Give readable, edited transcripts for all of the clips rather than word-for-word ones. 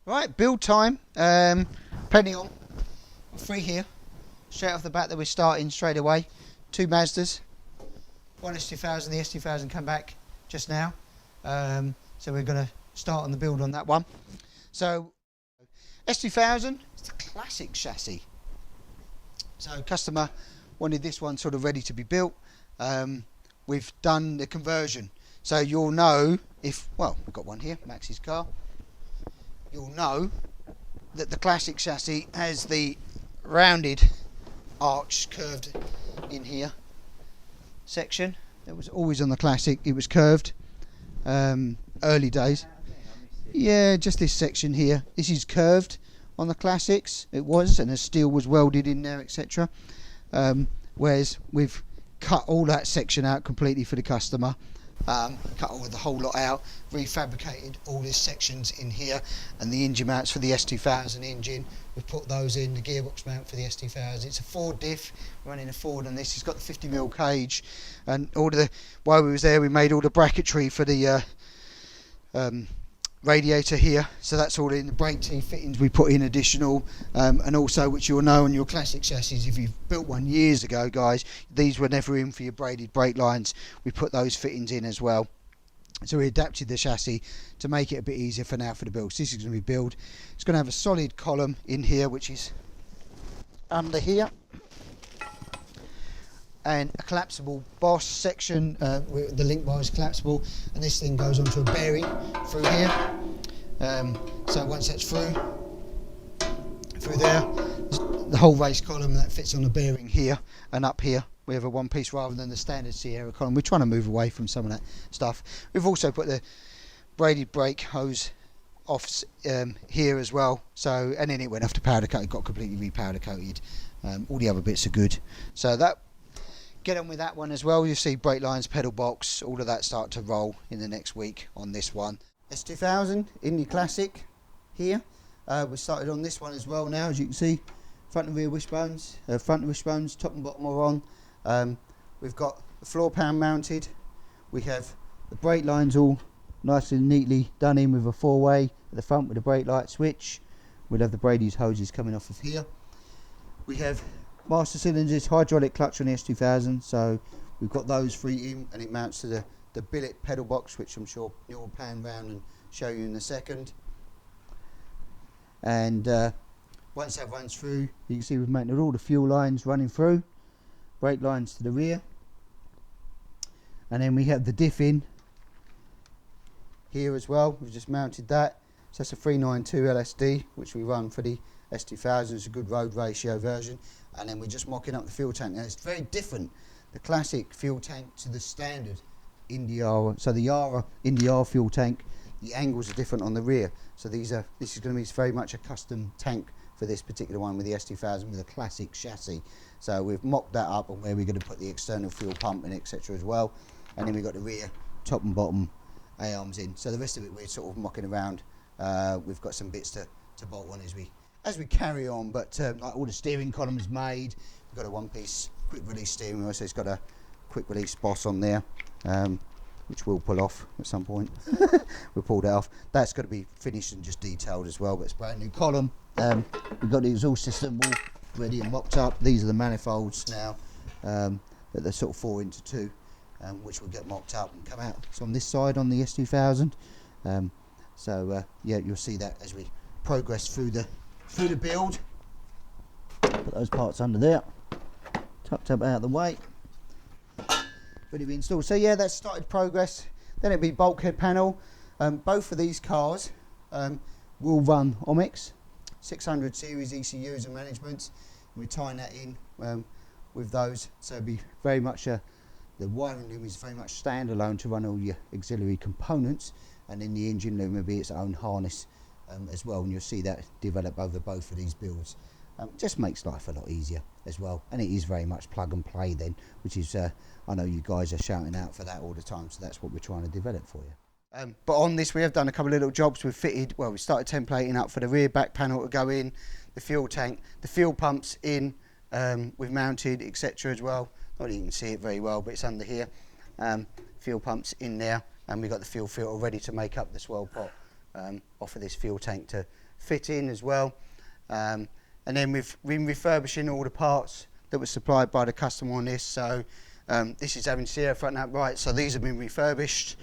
Right, build time. Plenty on. 3 here. Straight off the bat that we're starting straight away. 2 Mazdas. 1 S2000. The S2000 come back just now. So we're going to start on the build on that one. So S2000, it's a classic chassis. So customer wanted this one sort of ready to be built. We've done the conversion. So you'll know if, well, we've got one here, Max's car. You'll know that the classic chassis has the rounded arch curved in here section. It was always on the classic, it was curved early days. Yeah, just this section here. This is curved on the classics, it was, and the steel was welded in there, etc. Whereas we've cut all that section out completely for the customer. Cut all the whole lot out, refabricated all these sections in here, and the engine mounts for the S2000 engine, we've put those in, the gearbox mount for the S2000. It's a Ford diff, running a Ford on this. It's got the 50mm cage, and while we was there we made all the bracketry for the radiator here, so that's all in. The brake teeth fittings we put in additional, and also, which you'll know on your classic chassis, if you've built one years ago, guys, these were never in for your braided brake lines. We put those fittings in as well, so we adapted the chassis to make it a bit easier for now for the build. So this is going to be built. It's going to have a solid column in here, which is under here, and a collapsible boss section where the link bar is collapsible, and this thing goes onto a bearing through here. So once that's through there, the whole race column that fits on the bearing here, and up here we have a one piece rather than the standard Sierra column. We're trying to move away from some of that stuff. We've also put the braided brake hose off here as well, so, and then it went off to powder coat. It got completely re-powder coated. All the other bits are good, so that, get on with that one as well. You'll see brake lines, pedal box, all of that start to roll in the next week on this one. S2000 Indy Classic here. We started on this one as well now, as you can see. Front and rear wishbones, top and bottom are on. We've got the floor pan mounted. We have the brake lines all nice and neatly done in with a 4-way at the front with a brake light switch. We'll have the Brady's hoses coming off of here. We have master cylinders, hydraulic clutch on the S2000, so we've got those 3 in, and it mounts to the billet pedal box, which I'm sure you'll pan round and show you in a second. And once that runs through, you can see we've mounted all the fuel lines running through, brake lines to the rear, and then we have the diff in here as well. We've just mounted that, so that's a 392 LSD, which we run for the S2000. It's a good road ratio version. And then we're just mocking up the fuel tank. Now it's very different, the classic fuel tank to the standard Indy R. So the Indy R fuel tank, the angles are different on the rear. So this is going to be very much a custom tank for this particular one with the S2000 with a classic chassis. So we've mocked that up on where we're going to put the external fuel pump in, etc. as well. And then we've got the rear top and bottom A-arms in. So the rest of it we're sort of mocking around. We've got some bits to bolt on as we carry on, but like all the steering column is made. We've got a one-piece quick release steering wheel, so it's got a quick release boss on there, which we'll pull off at some point. We'll pull that off. That's got to be finished and just detailed as well, but it's a brand new column. We've got the exhaust system all ready and mocked up. These are the manifolds now, that they're sort of 4 into 2, which will get mocked up and come out. So on this side on the S2000, yeah, you'll see that as we progress through the build. Put those parts under there, tucked up out of the way, ready to be installed. So yeah, that's started progress. Then it'll be bulkhead panel. Both of these cars will run Omics 600 series ECUs and managements. We're tying that in with those, so it'll be very much the wiring loom is very much standalone to run all your auxiliary components, and then the engine loom will be its own harness as well, and you'll see that develop over both of these builds. Just makes life a lot easier as well, and it is very much plug and play then, which is I know you guys are shouting out for that all the time, so that's what we're trying to develop for you. But on this we have done a couple of little jobs. We've fitted, well, we started templating up for the rear back panel to go in, the fuel tank, the fuel pumps in, we've mounted, etc. as well. Not that you can see it very well, but it's under here. Fuel pumps in there, and we've got the fuel filter ready to make up the swell pot off of this fuel tank to fit in as well. And then we've been refurbishing all the parts that were supplied by the customer on this. So this is having Sierra front and upright, so these have been refurbished,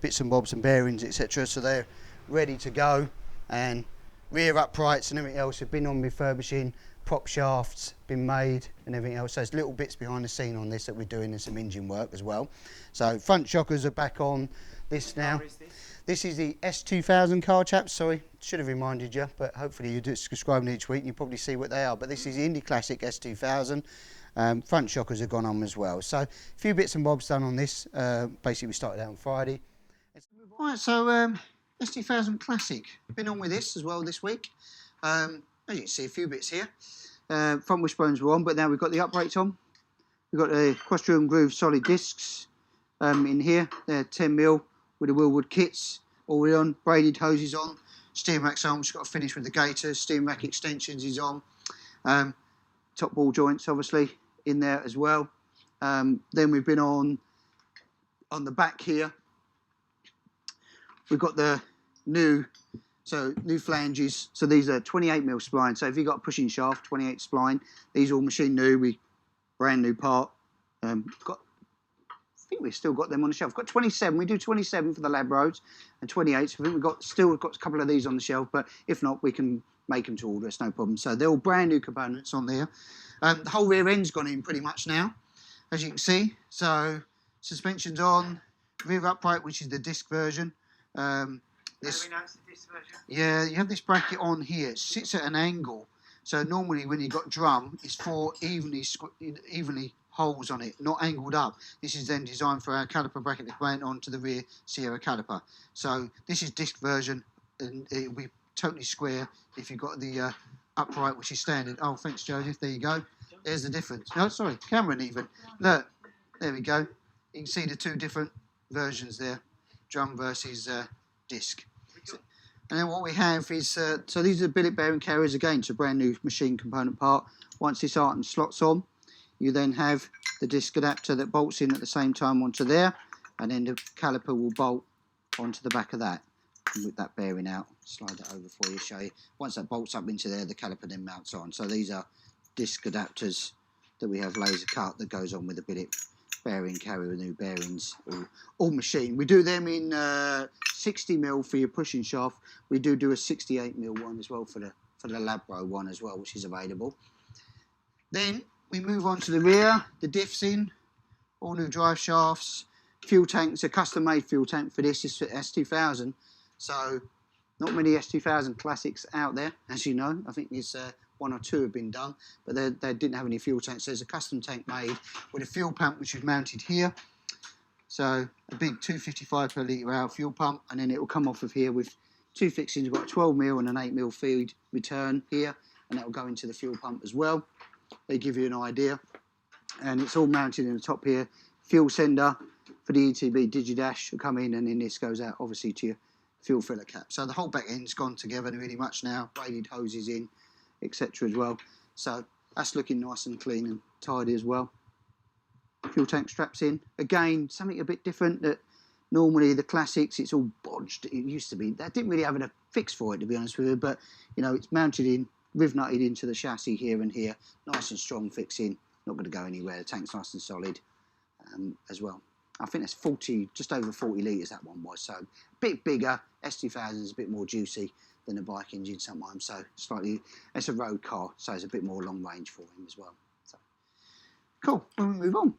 bits and bobs and bearings, etc. So they're ready to go, and rear uprights and everything else have been on refurbishing, prop shafts been made and everything else. So there's little bits behind the scene on this that we're doing, and some engine work as well. So front shockers are back on this now. This is the S2000 car, chaps. Sorry, should have reminded you, but hopefully you do subscribe each week and you probably see what they are. But this is the Indy Classic S2000. Front shockers have gone on as well. So a few bits and bobs done on this. Basically, we started out on Friday. Right, so S2000 Classic. Been on with this as well this week. As you can see, a few bits here. Front wishbones were on, but now we've got the uprates on. We've got the cross-drum groove solid discs in here. They're 10mm with the Willwood kits. All on, braided hoses on. Steering rack's on. We've got to finish with the gators. Steering rack extensions is on. Top ball joints, obviously, in there as well. Then we've been on the back here. We've got the new flanges. So these are 28mm spline. So if you've got a pushing shaft, 28 spline. These are all machine new. Brand new part. I think we've still got them on the shelf. We've got 27. We do 27 for the lab roads and 28. So I think we've still got a couple of these on the shelf. But if not, we can make them to order. It's no problem. So they're all brand new components on there. The whole rear end's gone in pretty much now, as you can see. So suspension's on, rear upright, which is the disc version. Very nice, the disc version. Yeah, you have this bracket on here. It sits at an angle. So normally when you've got drum, it's 4 evenly holes on it, not angled up. This is then designed for our caliper bracket to mount onto the rear Sierra caliper. So this is disc version, and it will be totally square if you've got the upright, which is standard. Oh, thanks, Joseph. There you go. There's the difference. No, sorry, Cameron even. Look, there we go. You can see the two different versions there, drum versus disc. And then what we have is, so these are the billet bearing carriers again. It's a brand new machine component part. Once this Arton slots on, you then have the disc adapter that bolts in at the same time onto there, and then the caliper will bolt onto the back of that. And with that bearing out, slide that over for you, show you. Once that bolts up into there, the caliper then mounts on. So these are disc adapters that we have laser cut that goes on with the billet bearing carrier with new bearings, all machine. We do them in 60mm for your pushing shaft. We do a 68mm one as well for the Labro one as well, which is available. Then we move on to the rear, the diffs in, all new drive shafts, fuel tanks, a custom made fuel tank for this is for S2000. So not many S2000 classics out there, as you know. I think there's 1 or 2 have been done, but they didn't have any fuel tanks. So there's a custom tank made with a fuel pump which is mounted here. So a big 255 per litre hour fuel pump, and then it will come off of here with 2 fixings. We've got a 12mm and an 8mm feed return here, and that will go into the fuel pump as well. They give you an idea, and it's all mounted in the top here. Fuel sender for the ETB Digidash will come in, and then this goes out obviously to your fuel filler cap. So the whole back end's gone together really much now, braided hoses in, etc. as well. So that's looking nice and clean and tidy as well. Fuel tank straps in. Again, something a bit different that normally the classics, it's all bodged. It used to be. They didn't really have a fix for it, to be honest with you, but you know, it's mounted in, riv nutted into the chassis here and here. Nice and strong fixing. Not going to go anywhere. The tank's nice and solid as well. I think that's 40, just over 40 litres that one was. So a bit bigger. S2000 is a bit more juicy than a bike engine sometimes. So slightly, it's a road car, so it's a bit more long range for him as well. So cool. We'll move on.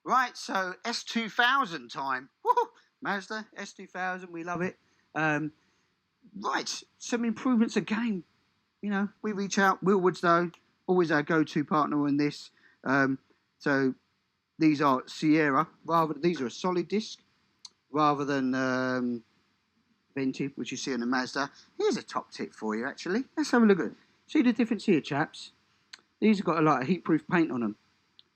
Right, so S2000 time. Woohoo! Mazda S2000, we love it. Right, some improvements again. You know, we reach out. Willwoods though, always our go-to partner in this. So these are Sierra. These are a solid disc rather than vented, which you see on the Mazda. Here's a top tip for you actually. Let's have a look at it. See the difference here, chaps? These have got a lot of heat-proof paint on them,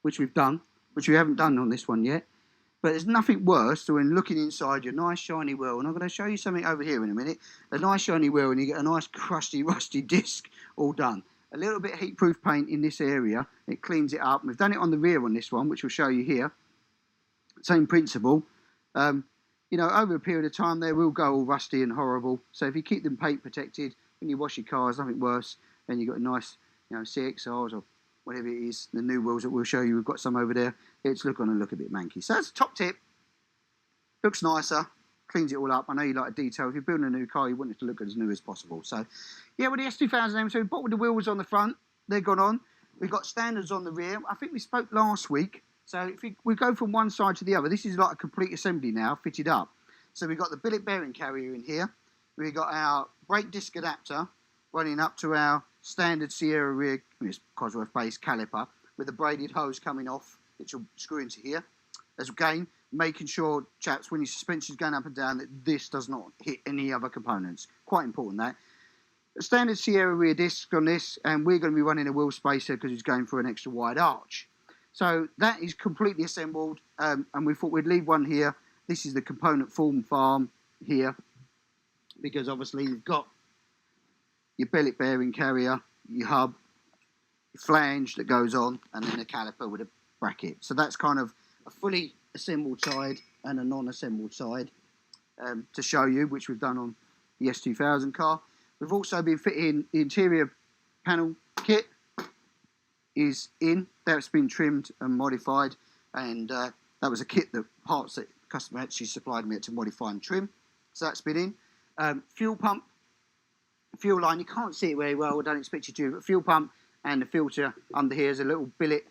which we've done, which we haven't done on this one yet. But there's nothing worse than when looking inside your nice shiny wheel, and I'm going to show you something over here in a minute, a nice shiny wheel, and you get a nice crusty, rusty disc all done. A little bit of heat-proof paint in this area, it cleans it up. We've done it on the rear on this one, which we'll show you here. Same principle. you know, over a period of time they will go all rusty and horrible. So if you keep them paint protected, when you wash your cars, nothing worse. And you've got a nice, you know, CXRs or whatever it is, the new wheels that we'll show you. We've got some over there. It's going to look a bit manky. So that's a top tip. Looks nicer, cleans it all up. I know you like a detail. If you're building a new car, you want it to look as new as possible. So, yeah, with the S2000, so we bought with the wheels on the front. They're gone on. We've got standards on the rear. I think we spoke last week. So if we go from one side to the other, this is like a complete assembly now, fitted up. So we've got the billet bearing carrier in here. We've got our brake disc adapter running up to our standard Sierra rear Cosworth base caliper with a braided hose coming off, which will screw into here. As again, making sure, chaps, when your suspension is going up and down, that this does not hit any other components. Quite important that. A standard Sierra rear disc on this, and we're going to be running a wheel spacer because it's going for an extra wide arch. So that is completely assembled, and we thought we'd leave one here. This is the component form farm here, because obviously you've got your billet bearing carrier, your hub, your flange that goes on, and then a caliper with a bracket. So that's kind of a fully assembled side and a non-assembled side to show you, which we've done on the S2000 car. We've also been fitting the interior panel kit is in. That's been trimmed and modified, and that was a kit that parts that the customer actually supplied me to modify and trim. So that's been in. Fuel pump, fuel line, you can't see it very well, I don't expect you to, but fuel pump and the filter under here is a little billet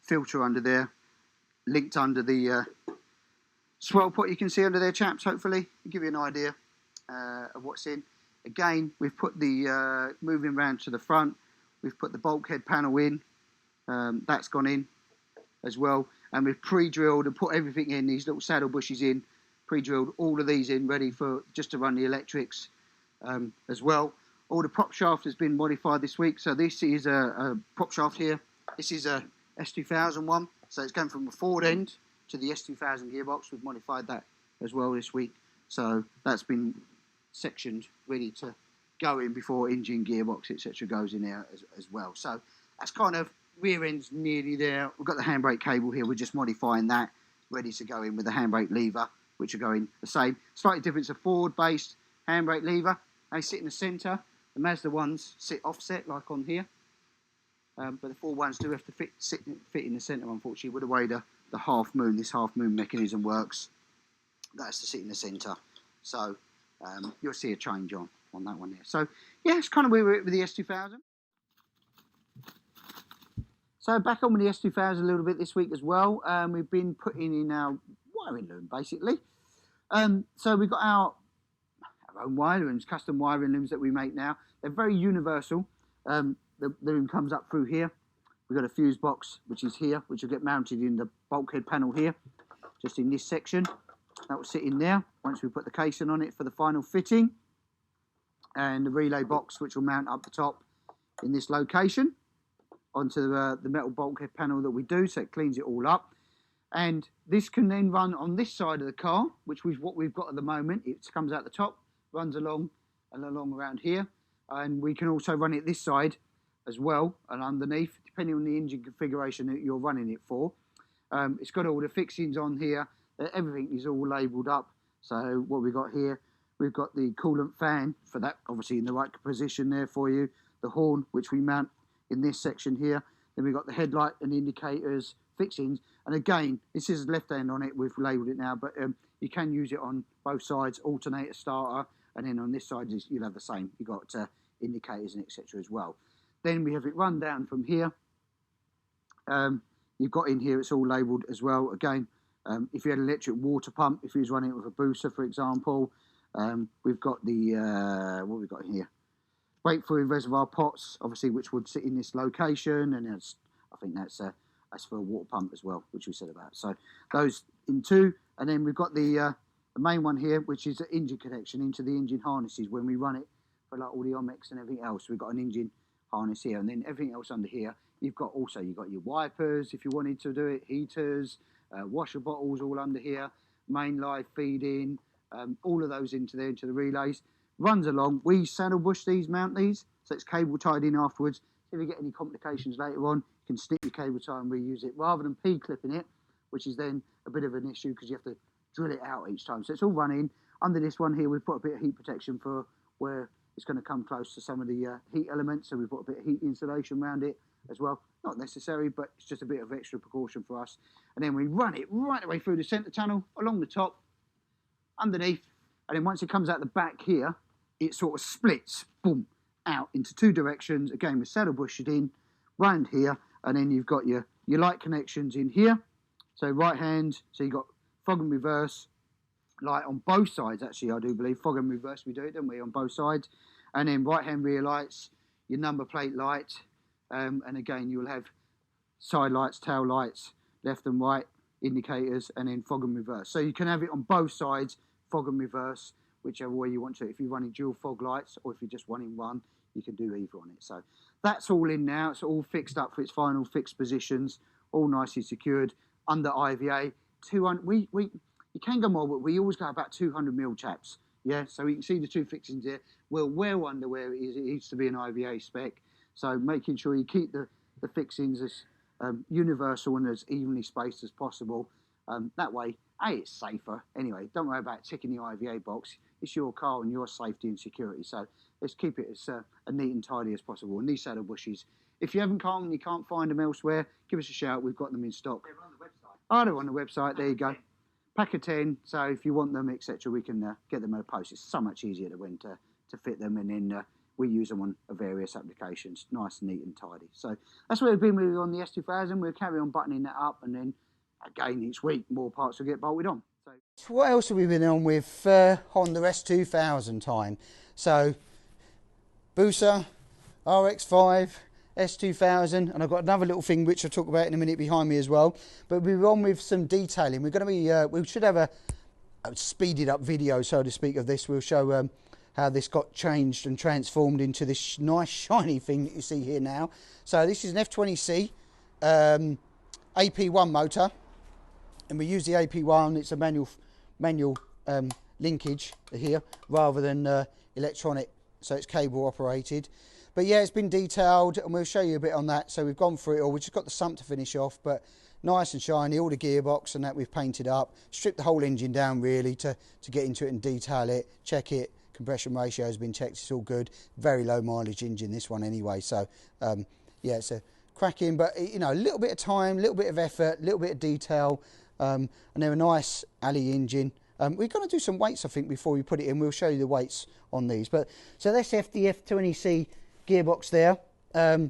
filter under there, linked under the swirl pot you can see under there, chaps, hopefully. I'll give you an idea of what's in. Again, we've put the, moving around to the front, we've put the bulkhead panel in, that's gone in as well, and we've pre-drilled and put everything in, these little saddle bushes in, pre-drilled all of these in, ready for just to run the electrics as well. All the prop shaft has been modified this week, so this is a prop shaft here. This is a S2000 one, so it's going from the Ford end to the S2000 gearbox. We've modified that as well this week, so that's been sectioned, ready to go in before engine, gearbox, etc. goes in there as well. So that's kind of, rear end's nearly there. We've got the handbrake cable here, we're just modifying that, ready to go in with the handbrake lever, which are going the same. Slightly different, it's a forward-based handbrake lever. They sit in the centre. The Mazda ones sit offset, like on here. But the Ford ones do have to fit in the centre, unfortunately, with the way the half moon, this half moon mechanism works. That has to sit in the centre. So you'll see a change on that one there. So yeah, it's kind of where we're at with the S2000. So back on with the S2000 a little bit this week as well. We've been putting in our wiring loom, basically. So we've got our own wiring looms, custom wiring looms that we make now. They're very universal. The loom comes up through here. We've got a fuse box, which is here, which will get mounted in the bulkhead panel here, just in this section. That will sit in there once we put the casing on it for the final fitting. And the relay box, which will mount up the top in this location onto the metal bulkhead panel that we do, so it cleans it all up. And this can then run on this side of the car, which is what we've got at the moment. It comes out the top, runs along and along around here. And we can also run it this side as well and underneath, depending on the engine configuration that you're running it for. It's got all the fixings on here. Everything is all labelled up. So what we've got here, we've got the coolant fan for that, obviously in the right position there for you. The horn, which we mount in this section here. Then we've got the headlight and indicators fixings. And again, this is left hand on it. We've labelled it now, but you can use it on both sides, alternator, starter, and then on this side you'll have the same. You've got indicators and etc. as well. Then we have it run down from here. You've got in here, it's all labelled as well. Again, if you had an electric water pump, if you was running it with a booster, for example, we've got the, what we've got here? Brake fluid reservoir pots, obviously, which would sit in this location, and I think that's for a water pump as well, which we said about. So those in two, and then we've got the main one here, which is the engine connection into the engine harnesses when we run it for like all the omics and everything else. We've got an engine harness here, and then everything else under here. You've got your wipers if you wanted to do it, heaters, washer bottles all under here, main live feeding, all of those into there, into the relays. Runs along. We saddle bush these, mount these, so it's cable tied in afterwards. If you get any complications later on, you can snip your cable tie and reuse it rather than P-clipping it, which is then a bit of an issue because you have to drill it out each time. So it's all running. Under this one here, we've put a bit of heat protection for where it's going to come close to some of the heat elements. So we've put a bit of heat insulation around it as well. Not necessary, but it's just a bit of extra precaution for us. And then we run it right the way through the centre tunnel, along the top, underneath. And then once it comes out the back here, it sort of splits, boom, out into 2 directions. Again, with saddle bushed in, round here. And then you've got your light connections in here. So right hand, so you've got fog and reverse light on both sides, actually, I do believe. Fog and reverse, we do it, don't we, on both sides. And then right hand rear lights, your number plate light. And again, you'll have side lights, tail lights, left and right indicators, and then fog and reverse. So you can have it on both sides, fog and reverse, whichever way you want to. If you're running dual fog lights, or if you're just running one, you can do either on it. So that's all in now. It's all fixed up for its final fixed positions, all nicely secured under IVA. 200. You can go more, but we always go about 200mm chaps. Yeah, so you can see the 2 fixings here. We're well under where it is. It needs to be an IVA spec. So making sure you keep the fixings as universal and as evenly spaced as possible. That way, it's safer. Anyway, don't worry about ticking the IVA box. It's your car and your safety and security. So let's keep it as neat and tidy as possible. And these saddle bushes, if you haven't come and you can't find them elsewhere, give us a shout. We've got them in stock. They're on the website. Oh, they're on the website. There you go. Pack of 10. So if you want them, etc., we can get them in a post. It's so much easier to fit them, and then we use them on various applications. Nice, neat and tidy. So that's where we've been with on the S2000. We'll carry on buttoning that up, and then again each week more parts will get bolted on. So what else have we been on with Honda S2000 time? So Busa, RX5, S2000, and I've got another little thing which I'll talk about in a minute behind me as well. But we're on with some detailing. We're going to be, we should have a speeded up video, so to speak, of this. We'll show how this got changed and transformed into this nice shiny thing that you see here now. So this is an F20C AP1 motor, and we use the AP1. It's a manual linkage here rather than electronic, so it's cable operated. But yeah, it's been detailed, and we'll show you a bit on that. So we've gone through it all. We've just got the sump to finish off, but nice and shiny. All the gearbox and that we've painted up, stripped the whole engine down really to get into it and detail it, check it. Compression ratio has been checked, it's all good. Very low mileage engine, this one anyway. So yeah, it's a cracking, but you know, a little bit of time, a little bit of effort, a little bit of detail, and they're a nice alley engine. We're going to do some weights, I think, before we put it in. We'll show you the weights on these. But so that's the F20C gearbox there. So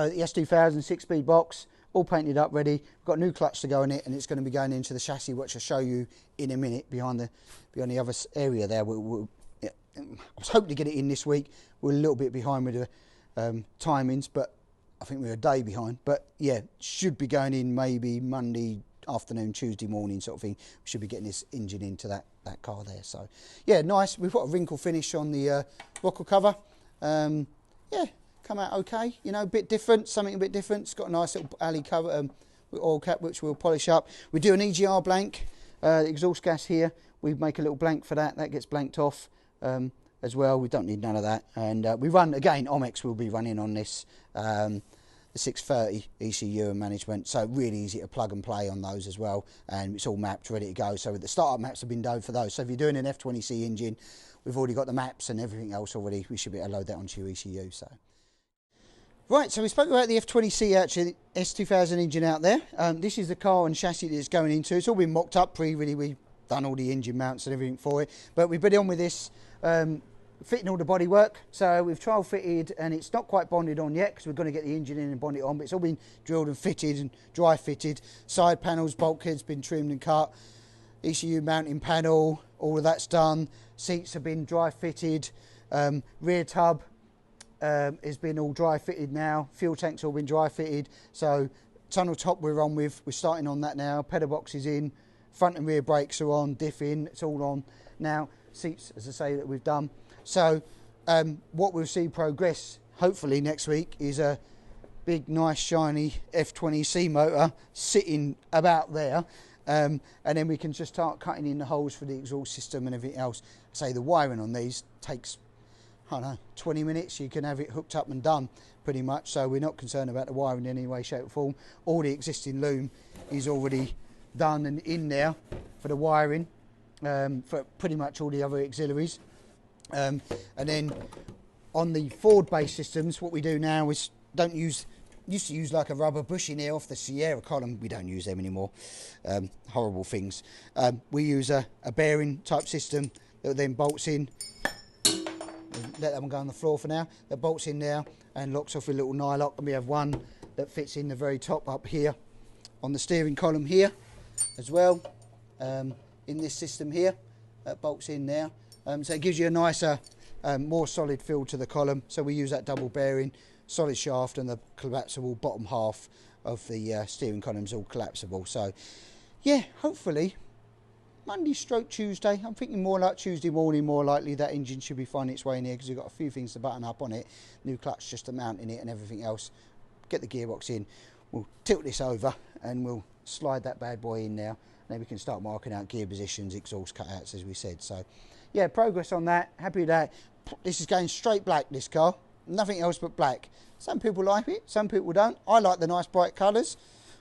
the S2000 6-speed box, all painted up, ready. We've got a new clutch to go in it, and it's going to be going into the chassis, which I'll show you in a minute behind the other area there. Yeah, I was hoping to get it in this week. We're a little bit behind with the timings, but I think we're a day behind. But yeah, should be going in maybe Monday afternoon, Tuesday morning sort of thing. We should be getting this engine into that car there. So yeah, nice. We've got a wrinkle finish on the rocker cover. Yeah, come out okay, you know, a bit different, something a bit different. It's got a nice little alley cover with oil cap, which we'll polish up. We do an EGR blank, the exhaust gas here. We make a little blank for that. That gets blanked off as well. We don't need none of that. And we run, again, Omex will be running on this, the 630 ECU and management. So really easy to plug and play on those as well. And it's all mapped, ready to go. So the startup maps have been done for those. So if you're doing an F20C engine, we've already got the maps and everything else already. We should be able to load that onto your ECU. So. Right, so we spoke about the F20C, actually, S2000 engine out there. This is the car and chassis that it's going into. It's all been mocked up pre-really. We've done all the engine mounts and everything for it. But we've been on with this, fitting all the bodywork. So we've trial fitted, and it's not quite bonded on yet because we're going to get the engine in and bond it on. But it's all been drilled and fitted and dry fitted. Side panels, bulkheads been trimmed and cut. ECU mounting panel, all of that's done. Seats have been dry fitted. Rear tub has been all dry fitted now. Fuel tanks all been dry fitted. So tunnel top we're on with. We're starting on that now. Pedal box is in. Front and rear brakes are on. Diff in. It's all on now. Seats, as I say, that we've done. So what we'll see progress hopefully next week is a big, nice, shiny F20C motor sitting about there. And then we can just start cutting in the holes for the exhaust system and everything else. Say the wiring on these takes, I don't know, 20 minutes. You can have it hooked up and done pretty much. So we're not concerned about the wiring in any way, shape or form. All the existing loom is already done and in there for the wiring, for pretty much all the other auxiliaries. And then on the Ford-based systems, what we do now is used to use like a rubber bushing here off the Sierra column. We don't use them anymore. Horrible things. We use a bearing type system that then bolts in. Let that one go on the floor for now. That bolts in there and locks off with a little nylock, and we have one that fits in the very top up here on the steering column here as well, in this system here. That bolts in there, so it gives you a nicer, more solid feel to the column. So we use that double bearing, solid shaft, and the collapsible bottom half of the steering column is all collapsible. So yeah, hopefully Monday stroke Tuesday. I'm thinking more like Tuesday morning, more likely that engine should be finding its way in here, because we've got a few things to button up on it. New clutch just to mount in it and everything else. Get the gearbox in, we'll tilt this over and we'll slide that bad boy in there, and then we can start marking out gear positions, exhaust cutouts, as we said. So yeah, progress on that, happy with that. This is going straight black, this car, nothing else but black. Some people like it, some people don't. I like the nice bright colours.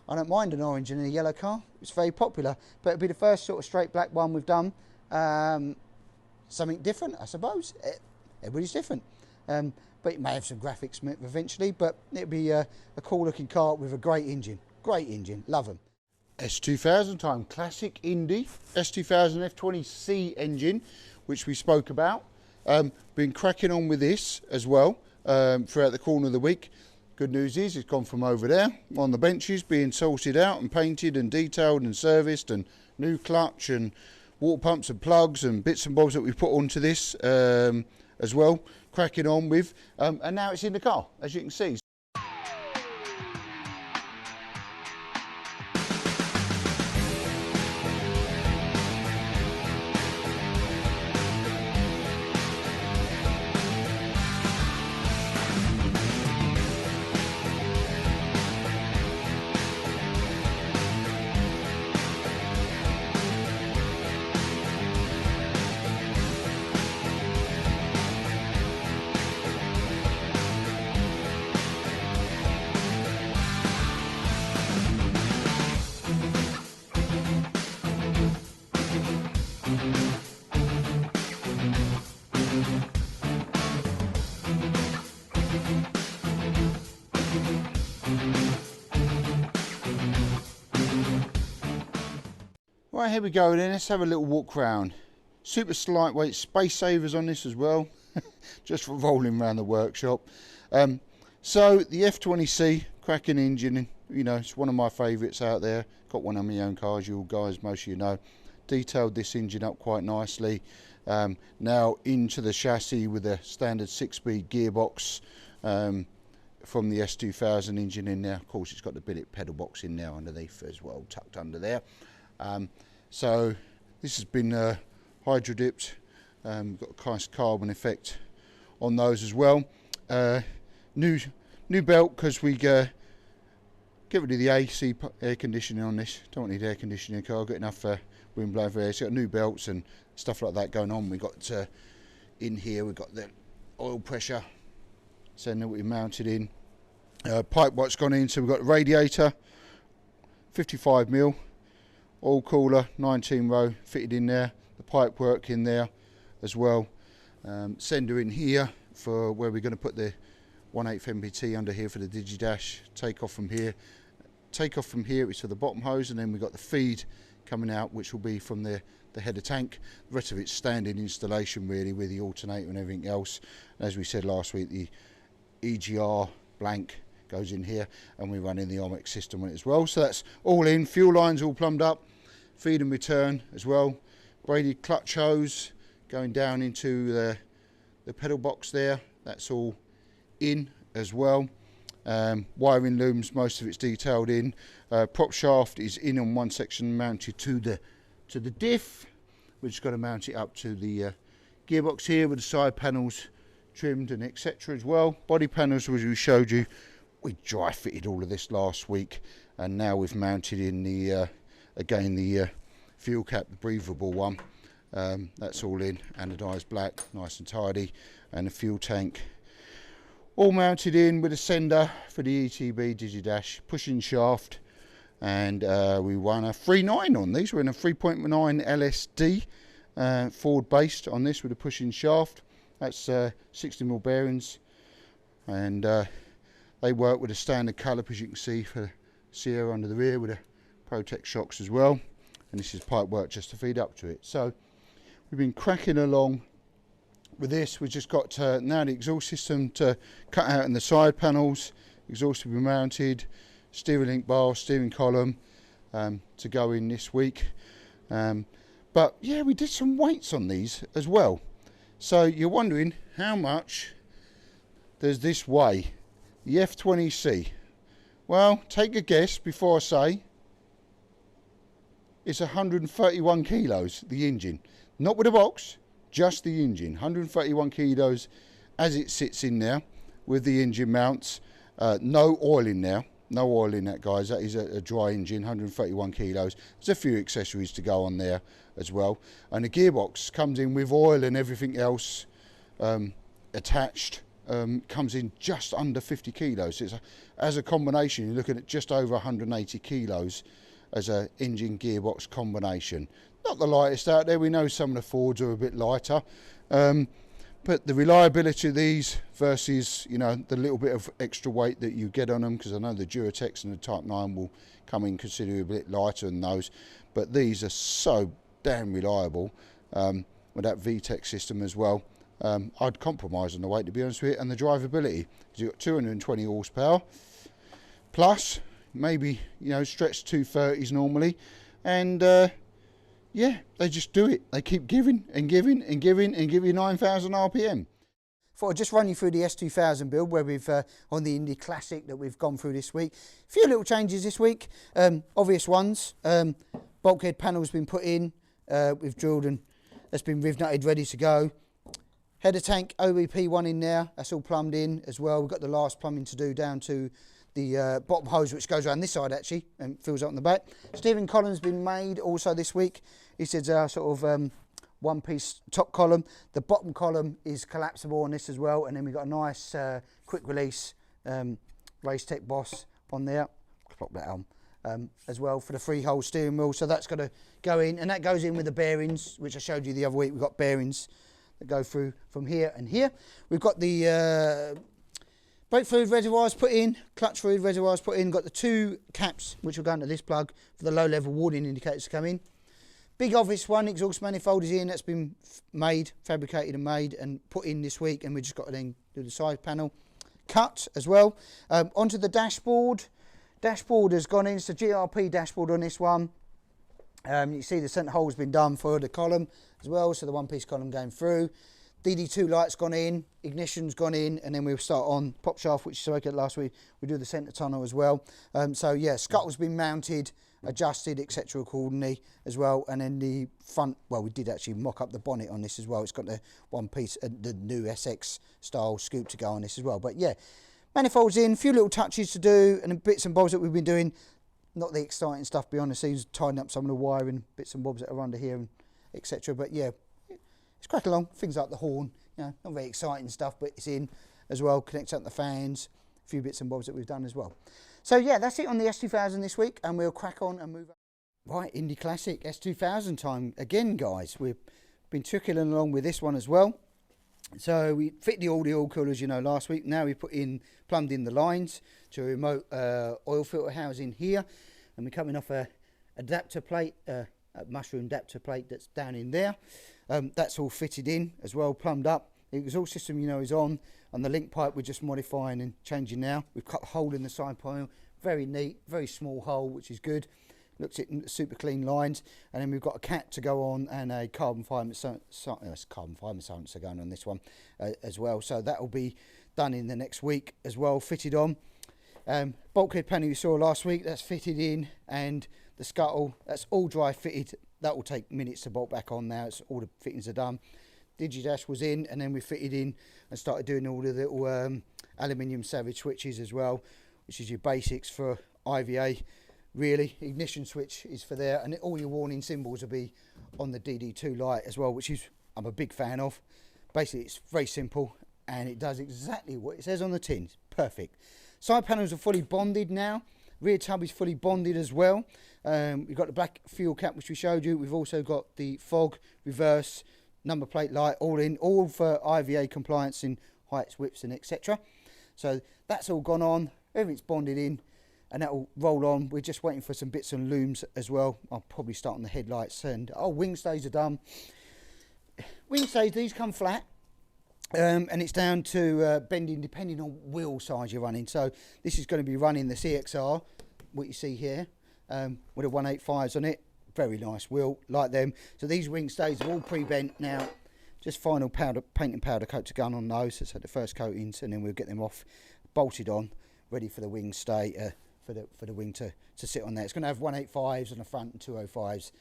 I don't mind an orange and a yellow car. It's very popular, but it'll be the first sort of straight black one we've done. Something different, I suppose. Everybody's different. But it may have some graphics eventually, but it'll be a cool looking car with a great engine. Great engine, love them. S2000 time, classic Indy S2000 F20C engine, which we spoke about. Been cracking on with this as well throughout the corner of the week. Good news is it's gone from over there on the benches, being sorted out and painted and detailed and serviced, and new clutch and water pumps and plugs and bits and bobs that we put onto this as well, cracking on with, and now it's in the car, as you can see. Right, here we go then, let's have a little walk round. Super lightweight space savers on this as well, just for rolling around the workshop. So the F20C, cracking engine, you know, it's one of my favourites out there. Got one of my own cars, you guys, most of you know. Detailed this engine up quite nicely. Now into the chassis with a standard 6-speed gearbox from the S2000 engine in there. Of course, it's got the billet pedal box in there underneath as well, tucked under there. So this has been hydro dipped, got a nice carbon effect on those as well. New belt, because we get rid of the AC air conditioning on this. Don't need air conditioning in the car, got enough wind blowing for air. So got new belts and stuff like that going on. We got in here, we've got the oil pressure sender we mounted in. Pipe what's gone in, so we've got the radiator, 55mm. Oil cooler, 19 row fitted in there, the pipe work in there as well. Sender in here for where we're going to put the 1/8 MPT under here for the DigiDash. Take off from here is for the bottom hose, and then we've got the feed coming out, which will be from the header tank. The rest of it's standard installation really, with the alternator and everything else. As we said last week, the EGR blank goes in here, and we're running the OMEX system on it as well. So that's all in, fuel lines all plumbed up, feed and return as well. Braided clutch hose going down into the pedal box there, that's all in as well. Wiring looms, most of it's detailed in. Prop shaft is in on one section, mounted to the diff. We've just got to mount it up to the gearbox here, with the side panels trimmed and etc. as well. Body panels, as we showed you, we dry fitted all of this last week, and now we've mounted in the again the fuel cap, the breathable one. That's all in, anodised black, nice and tidy, and the fuel tank all mounted in with a sender for the ETB DigiDash, pushing shaft, and we won a 3.9 on these. We're in a 3.9 LSD forward based on this with a pushing shaft. That's 60mm bearings, and they work with a standard caliper, as you can see, for Sierra under the rear with a Protect shocks as well, and this is pipe work just to feed up to it. So we've been cracking along with this. We've just got now the exhaust system to cut out in the side panels. Exhaust will be mounted, steering link bar, steering column to go in this week. But yeah, we did some weights on these as well. So you're wondering how much does this weigh? The F20C. Well, take a guess before I say. It's 131 kilos, the engine. Not with the box, just the engine. 131 kilos as it sits in there with the engine mounts. No oil in there. No oil in that, guys. That is a dry engine, 131 kilos. There's a few accessories to go on there as well. And the gearbox comes in with oil and everything else attached. Comes in just under 50 kilos. It's as a combination, you're looking at just over 180 kilos as an engine gearbox combination. Not the lightest out there. We know some of the Fords are a bit lighter, but the reliability of these versus, you know, the little bit of extra weight that you get on them, because I know the Duratex and the Type 9 will come in considerably a bit lighter than those, but these are so damn reliable with that VTEC system as well. I'd compromise on the weight, to be honest with you, and the drivability, because you've got 220 horsepower plus, maybe, you know, stretch 230s normally, and yeah, they just do it. They keep giving and giving and giving and give you 9,000 RPM. Thought I'd just run you through the S2000 build where we've on the Indy Classic that we've gone through this week. A few little changes this week, obvious ones. Bulkhead panel's been put in, we've drilled and that's been riv-nutted, ready to go. Header tank AP1 in there, that's all plumbed in as well. We've got the last plumbing to do down to the bottom hose, which goes around this side actually and fills up on the back. Steering column's been made also this week. This is our sort of one-piece top column. The bottom column is collapsible on this as well, and then we've got a nice quick release Race Tech Boss on there. Pop that on as well for the three-hole steering wheel. So that's got to go in, and that goes in with the bearings, which I showed you the other week. We've got bearings that go through from here and here. We've got the brake fluid reservoirs put in, clutch fluid reservoirs put in, got the two caps which will go into this plug for the low level warning indicators to come in. Big obvious one, exhaust manifold is in, that's been made, fabricated and made and put in this week, and we just got to then do the side panel cut as well. Onto the dashboard. Dashboard has gone in, it's a GRP dashboard on this one. You see the centre hole's been done for the column as well, so the one piece column going through. DD2 light's gone in, ignition's gone in, and then we'll start on pop shaft, which spoke at last week. We do the centre tunnel as well. So yeah, scuttle's been mounted, adjusted, etc. accordingly as well. And then the front, well, we did actually mock up the bonnet on this as well. It's got the one piece, the new SX style scoop to go on this as well. But yeah, manifolds in, a few little touches to do, and bits and bobs that we've been doing. Not the exciting stuff behind the scenes, tidying up some of the wiring, bits and bobs that are under here, and etc. But yeah, it's cracking along. Things like the horn, you know, not very exciting stuff, but it's in as well. Connects up the fans, a few bits and bobs that we've done as well. So yeah, that's it on the S2000 this week, and we'll crack on and move on. Right, Indy Classic S2000 time again, guys. We've been trickling along with this one as well. So we fit all the oil coolers, you know, last week. Now we plumbed in the lines to a remote oil filter housing here, and we're coming off a adapter plate, a mushroom adapter plate that's down in there. That's all fitted in as well, plumbed up. The exhaust system, you know, is on. And the link pipe we're just modifying and changing now. We've cut a hole in the side panel, very neat, very small hole, which is good. Looks at super clean lines, and then we've got a cat to go on and a carbon fibre silencer going on this one as well. So that will be done in the next week as well, fitted on. Bulkhead panel you saw last week, that's fitted in, and the scuttle, that's all dry fitted. That will take minutes to bolt back on now. It's all the fittings are done. Digidash was in, and then we fitted in and started doing all the little aluminium savage switches as well, which is your basics for IVA. Really, ignition switch is for there, and all your warning symbols will be on the DD2 light as well, which is I'm a big fan of. Basically, it's very simple, and it does exactly what it says on the tin. It's perfect. Side panels are fully bonded now. Rear tub is fully bonded as well. We've got the black fuel cap, which we showed you. We've also got the fog, reverse, number plate light, all for IVA compliance in heights, widths and etc. So that's all gone on, everything's bonded in, and that will roll on. We're just waiting for some bits and looms as well. I'll probably start on the headlights, and wing stays are done. Wing stays, these come flat. And it's down to bending depending on wheel size you're running. So this is going to be running the CXR, what you see here, with the 185s on it. Very nice wheel, like them. So these wing stays are all pre-bent now. Just final paint and powder coat to gun on those. So the first coatings, and then we'll get them off, bolted on, ready for the wing stay, for the wing to sit on there. It's going to have 185s on the front and 205s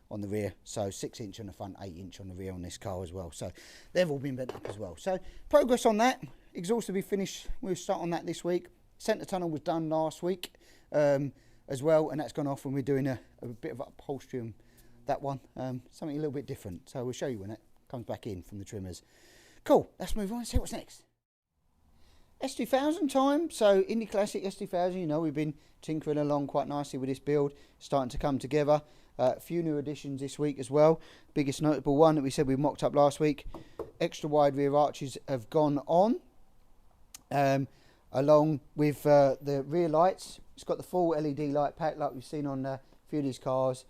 on the rear, so 6-inch on the front, 8-inch on the rear on this car as well. So they've all been bent up as well. So progress on that. Exhaust will be finished. We'll start on that this week. Centre tunnel was done last week as well, and that's gone off, and we're doing a bit of upholstery on that one, something a little bit different. So we'll show you when it comes back in from the trimmers. Cool, let's move on and see what's next. S2000 time. So Indy Classic S2000, you know, we've been tinkering along quite nicely with this build, starting to come together. A few new additions this week as well. Biggest notable one that we said we mocked up last week, extra wide rear arches have gone on, along with the rear lights. It's got the full LED light pack like we've seen on a few of these cars.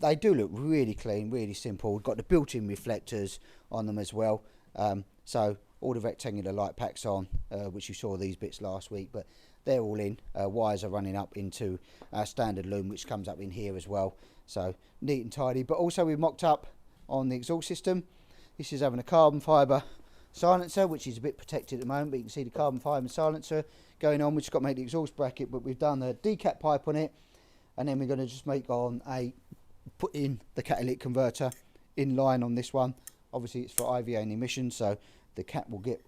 They do look really clean, really simple. We've got the built-in reflectors on them as well. So all the rectangular light packs on, which you saw these bits last week, but they're all in. Wires are running up into our standard loom, which comes up in here as well. So neat and tidy. But also we mocked up on the exhaust system. This is having a carbon fibre silencer, which is a bit protected at the moment, but you can see the carbon fibre silencer going on. We've just got to make the exhaust bracket, but we've done a decap pipe on it, and then we're going to just put in the catalytic converter in line on this one. Obviously it's for IVA and emissions, so the cat will get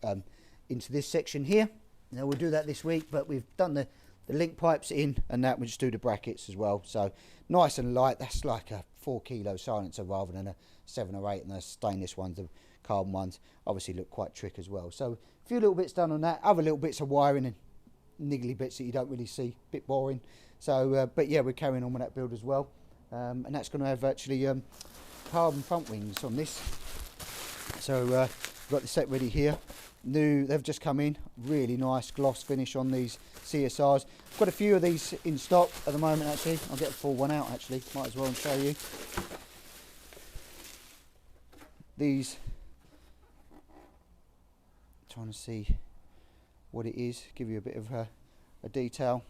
into this section here. Now we'll do that this week, but we've done the link pipes in, and that we'll just do the brackets as well. So nice and light. That's like a 4 kilo silencer rather than a 7 or 8, and the stainless ones, the carbon ones, obviously look quite trick as well. So a few little bits done on that, other little bits of wiring and niggly bits that you don't really see, a bit boring. So but yeah, we're carrying on with that build as well, and that's going to have actually carbon front wings on this. So we've got the set ready here. New, they've just come in, really nice gloss finish on these CSRs. Got a few of these in stock at the moment actually. I'll get a full one out actually, might as well and show you. These, trying to see what it is, give you a bit of a detail.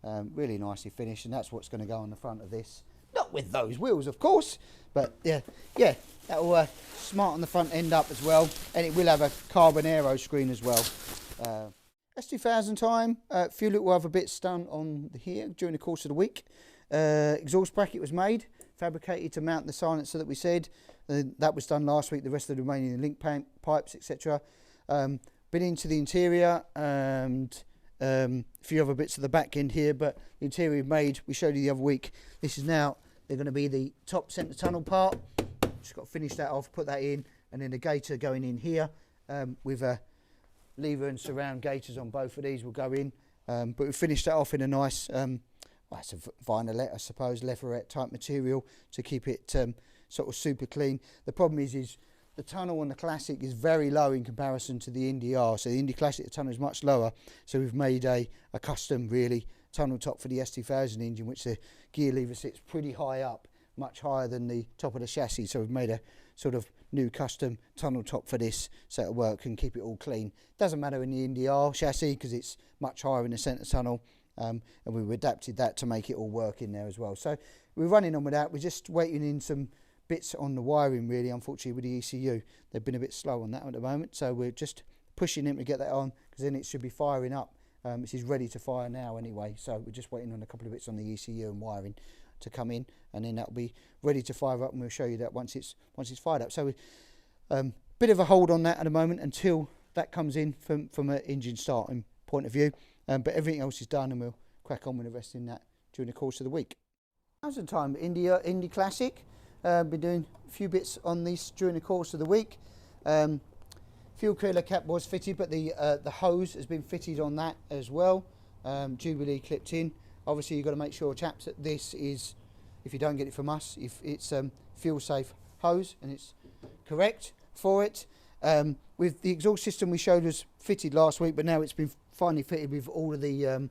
Really nicely finished, and that's what's going to go on the front of this. Not with those wheels of course, but yeah, that will smart on the front end up as well, and it will have a carbon aero screen as well. S2000 time, a few little other bits done on here during the course of the week. Exhaust bracket was made, fabricated to mount the silencer that we said. That was done last week. The rest of the remaining link pipes, etc. Been into the interior and a few other bits of the back end here, but the interior made, we showed you the other week. This is now, they're going to be the top centre tunnel part. Just got to finish that off, put that in, and then the gator going in here with a lever and surround gators on both of these will go in. But we finished that off in a nice, it's a vinylette, I suppose, leatherette type material to keep it sort of super clean. The problem is the tunnel on the Classic is very low in comparison to the Indy R. So the Indy Classic, the tunnel is much lower. So we've made a custom, really, tunnel top for the S2000 engine, which the gear lever sits pretty high up, much higher than the top of the chassis. So we've made a sort of new custom tunnel top for this, so it'll work and keep it all clean. Doesn't matter in the Indy R chassis because it's much higher in the centre tunnel, and we've adapted that to make it all work in there as well. So we're running on with that. We're just waiting in some bits on the wiring, really, unfortunately, with the ECU. They've been a bit slow on that at the moment, so we're just pushing them to get that on, because then it should be firing up. This is ready to fire now anyway, so we're just waiting on a couple of bits on the ECU and wiring to come in, and then that'll be ready to fire up, and we'll show you that once it's fired up. So bit of a hold on that at the moment until that comes in from an engine starting point of view, but everything else is done, and we'll crack on with the rest in that during the course of the week. Now's the time. Indy Classic, been doing a few bits on this during the course of the week. Fuel cooler cap was fitted, but the hose has been fitted on that as well. Jubilee clipped in. Obviously, you've got to make sure, chaps, that this is, if you don't get it from us, if it's fuel safe hose and it's correct for it. With the exhaust system we showed was fitted last week, but now it's been finally fitted with all of the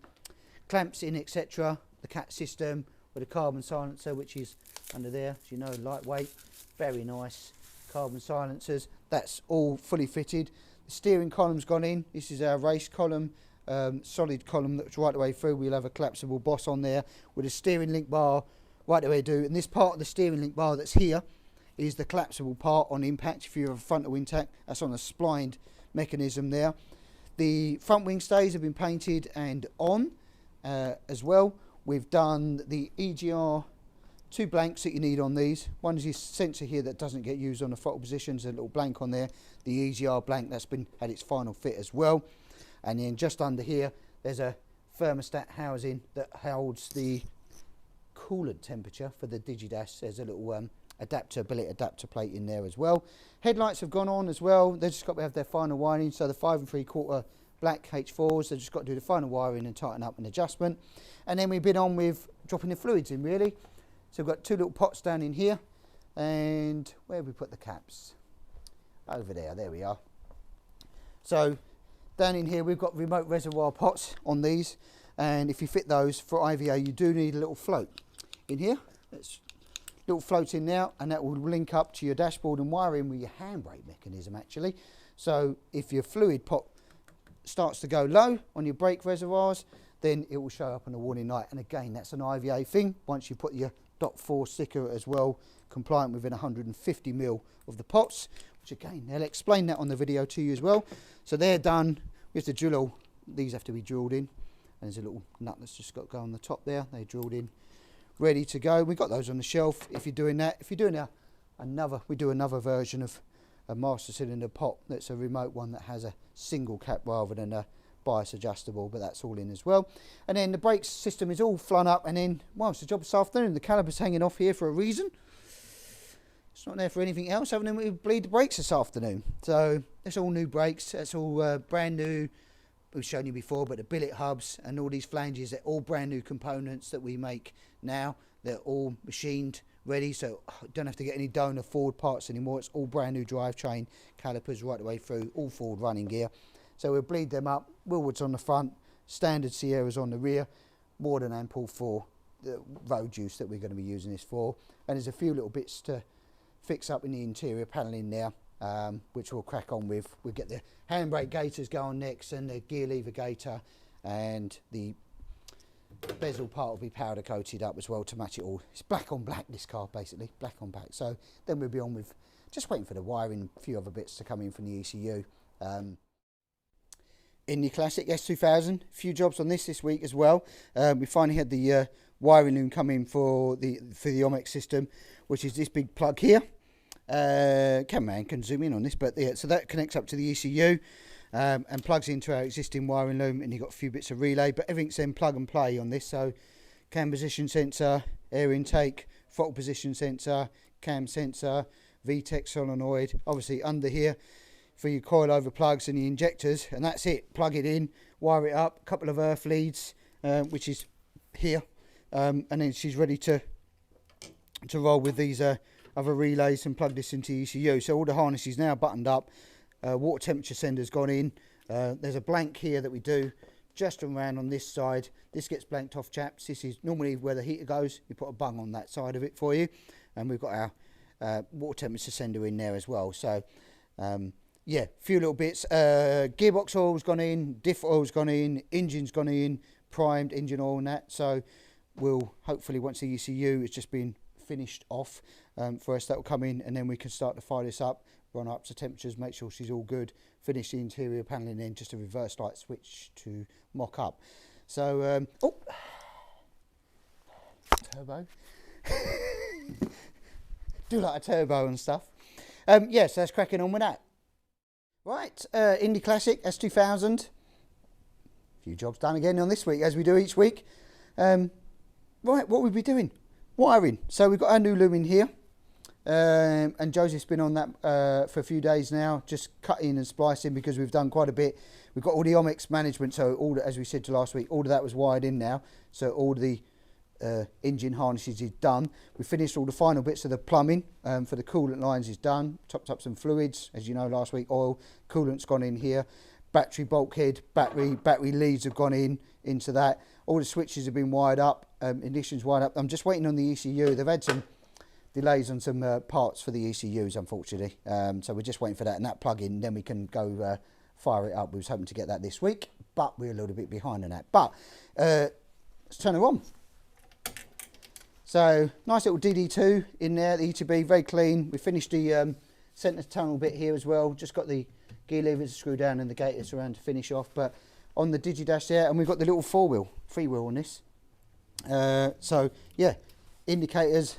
clamps in, etc. The cat system with a carbon silencer, which is under there, as you know, lightweight, very nice carbon silencers. That's all fully fitted. The steering column's gone in. This is our race column, solid column that's right the way through. We'll have a collapsible boss on there with a steering link bar right the way through. And this part of the steering link bar that's here is the collapsible part on impact. If you have a frontal intact, that's on a splined mechanism there. The front wing stays have been painted and on as well. We've done the EGR 2 blanks that you need on these. One is this sensor here that doesn't get used on the throttle position. There's a little blank on there. The EGR blank that's been had its final fit as well. And then just under here, there's a thermostat housing that holds the coolant temperature for the Digidash. There's a little billet adapter plate in there as well. Headlights have gone on as well. They've just got to have their final wiring. So the 5 3/4 black H4s, they've just got to do the final wiring and tighten up an adjustment. And then we've been on with dropping the fluids in, really. So we've got 2 little pots down in here. And where have we put the caps? Over there, there we are. So down in here we've got remote reservoir pots on these. And if you fit those for IVA, you do need a little float in here. That's little float in now, and that will link up to your dashboard and wire in with your handbrake mechanism actually. So if your fluid pot starts to go low on your brake reservoirs, then it will show up on the warning light. And again, that's an IVA thing. Once you put your .4 sticker as well, compliant within 150 ml of the pots, which again, they'll explain that on the video to you as well. So they're done with the drill. These have to be drilled in. And there's a little nut that's just got to go on the top there. They drilled in, ready to go. We've got those on the shelf if you're doing that. If you're doing we do another version of a master cylinder pot that's a remote one that has a single cap rather than a bias adjustable, but that's all in as well. And then the brakes system is all flung up, and then, well, it's the job this afternoon. The caliper's hanging off here for a reason. It's not there for anything else other than we bleed the brakes this afternoon. So it's all new brakes. That's all brand new. We've shown you before, but the billet hubs and all these flanges, they're all brand new components that we make now. They're all machined, ready, so don't have to get any donor forward parts anymore. It's all brand new drivetrain, calipers right the way through, all forward running gear. So we'll bleed them up, Willwoods on the front, standard Sierras on the rear, more than ample for the road use that we're going to be using this for. And there's a few little bits to fix up in the interior panelling there, which we'll crack on with. We'll get the handbrake gaiters going next, and the gear lever gaiter, and the bezel part will be powder coated up as well to match it all. It's black on black, this car, basically, black on black. So then we'll be on with just waiting for the wiring, a few other bits to come in from the ECU. Indy Classic S2000, a few jobs on this week as well. We finally had the wiring loom come in for the Omex system, which is this big plug here. Cameraman can zoom in on this, but yeah, so that connects up to the ECU and plugs into our existing wiring loom, and you've got a few bits of relay, but everything's then plug and play on this. So cam position sensor, air intake, throttle position sensor, cam sensor, VTEC solenoid, obviously under here for your coilover plugs and the injectors, and that's it. Plug it in, wire it up, a couple of earth leads, which is here, and then she's ready to roll with these other relays and plug this into the ECU. So all the harness is now buttoned up, water temperature sender's gone in. There's a blank here that we do just around on this side. This gets blanked off, chaps. This is normally where the heater goes. You put a bung on that side of it for you, and we've got our water temperature sender in there as well. So yeah, a few little bits. Gearbox oil's gone in, diff oil's gone in, engine's gone in, primed engine oil and that. So we'll hopefully, once the ECU has just been finished off for us, that will come in, and then we can start to fire this up, run up to temperatures, make sure she's all good, finish the interior panelling, in just a reverse light switch to mock up. So oh, turbo. Do like a turbo and stuff. Yeah, so that's cracking on with that. Right, Indy Classic S2000. A few jobs done again on this week, as we do each week. Right, what we'll be doing? Wiring. So we've got our new loom in here. And Joseph's been on that for a few days now, just cutting and splicing because we've done quite a bit. We've got all the omics management, so all the, as we said to last week, all of that was wired in now. So all the engine harnesses is done. We finished all the final bits of the plumbing for the coolant lines is done. Topped up some fluids, as you know, last week. Oil, coolant's gone in here. Battery bulkhead, battery leads have gone into that. All the switches have been wired up, ignition's wired up. I'm just waiting on the ECU. They've had some delays on some parts for the ECUs, unfortunately. So we're just waiting for that and that plug in, then we can go fire it up. We was hoping to get that this week, but we're a little bit behind on that. But let's turn her on. So nice little DD2 in there, the ETB, very clean. We finished the centre tunnel bit here as well. Just got the gear levers to screw down and the gators around to finish off. But on the Digidash there, and we've got the little free wheel on this. So yeah, indicators,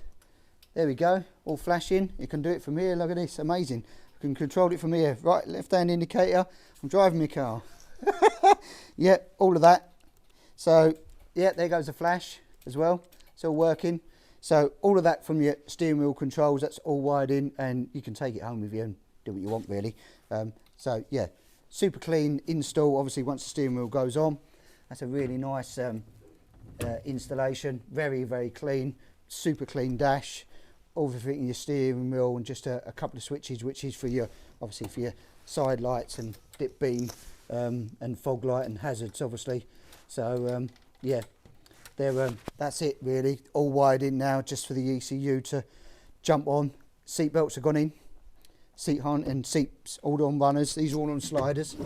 there we go, all flashing. You can do it from here, look at this, amazing. I can control it from here, right, left hand indicator. I'm driving my car. Yeah, all of that. So yeah, there goes the flash as well. It's all working. So all of that from your steering wheel controls, that's all wired in, and you can take it home with you and do what you want really. So yeah, super clean install. Obviously once the steering wheel goes on, that's a really nice installation. Very, very clean, super clean dash. Everything in your steering wheel and just a couple of switches, which is for your, obviously for your side lights and dip beam and fog light and hazards obviously. So yeah, that's it really, all wired in now just for the ECU to jump on. Seat belts have gone in, seat hunt and seats all on runners. These are all on sliders,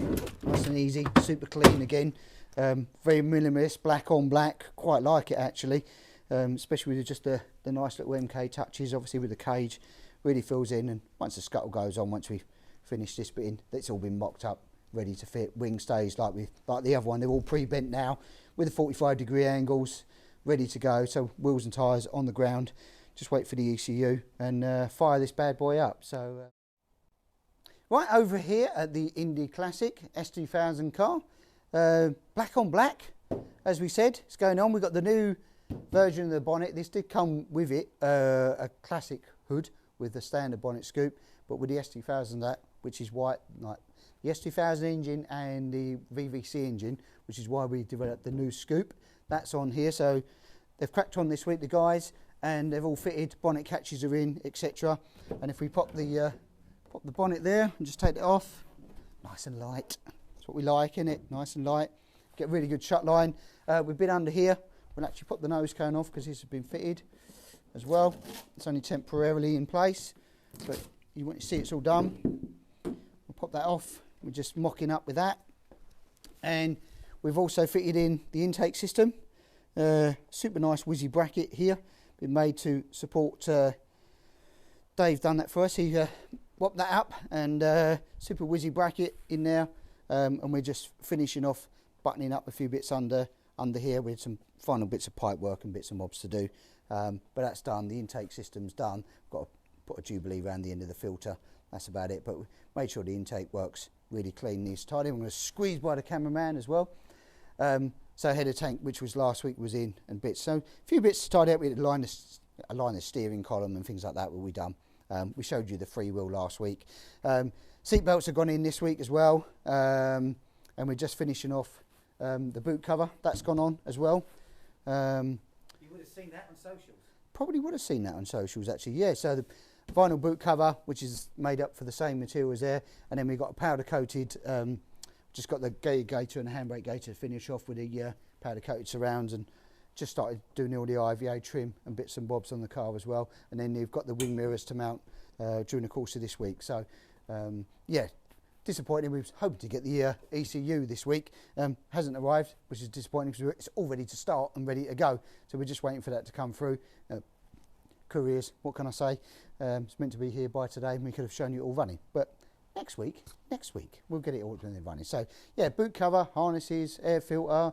nice and easy, super clean again. Very minimalist, black on black, quite like it actually. Especially with just the nice little MK touches, obviously with the cage, really fills in. And once the scuttle goes on, once we finish this bit in, it's all been mocked up, ready to fit. Wing stays like the other one, they're all pre-bent now with the 45-degree angles, ready to go. So wheels and tyres on the ground, just wait for the ECU and fire this bad boy up. So right over here at the Indy Classic S2000 car, black on black, as we said, it's going on. We've got the new version of the bonnet. This did come with it a classic hood with the standard bonnet scoop, but with the S2000 that, which is white, like the S2000 engine and the VVC engine, which is why we developed the new scoop. That's on here. So they've cracked on this week, the guys, and they've all fitted. Bonnet catches are in, etc. And if we pop the bonnet there and just take it off, nice and light. That's what we like, innit? Nice and light. Get really good shut line. We've been under here. We'll actually put the nose cone off because this has been fitted as well. It's only temporarily in place, but you want to see it's all done. We'll pop that off. We're just mocking up with that. And we've also fitted in the intake system. Super nice whizzy bracket here. Been made to support, Dave done that for us. He whopped that up and super whizzy bracket in there. And we're just finishing off, buttoning up a few bits under here with some final bits of pipe work and bits and bobs to do, but that's done. The intake system's done. Got to put a Jubilee around the end of the filter. That's about it, but we made sure the intake works really clean, nice, tidy. I'm going to squeeze by the cameraman as well. So header tank, which was last week, was in and bits. So a few bits to tidy up. We align the steering column and things like that will be done. We showed you the free wheel last week. Seat belts have gone in this week as well, and we're just finishing off the boot cover. That's gone on as well. You would have seen that on socials. Probably would have seen that on socials actually, yeah. So the vinyl boot cover, which is made up for the same materials there, and then we've got a powder coated, just got the gator and the handbrake gator to finish off with the powder coated surrounds, and just started doing all the IVA trim and bits and bobs on the car as well. And then you've got the wing mirrors to mount during the course of this week. So yeah, disappointing. We was hoping to get the ECU this week. Hasn't arrived, which is disappointing because it's all ready to start and ready to go. So we're just waiting for that to come through. Couriers, what can I say? It's meant to be here by today and we could have shown you it all running. But next week, we'll get it all running. So yeah, boot cover, harnesses, air filter,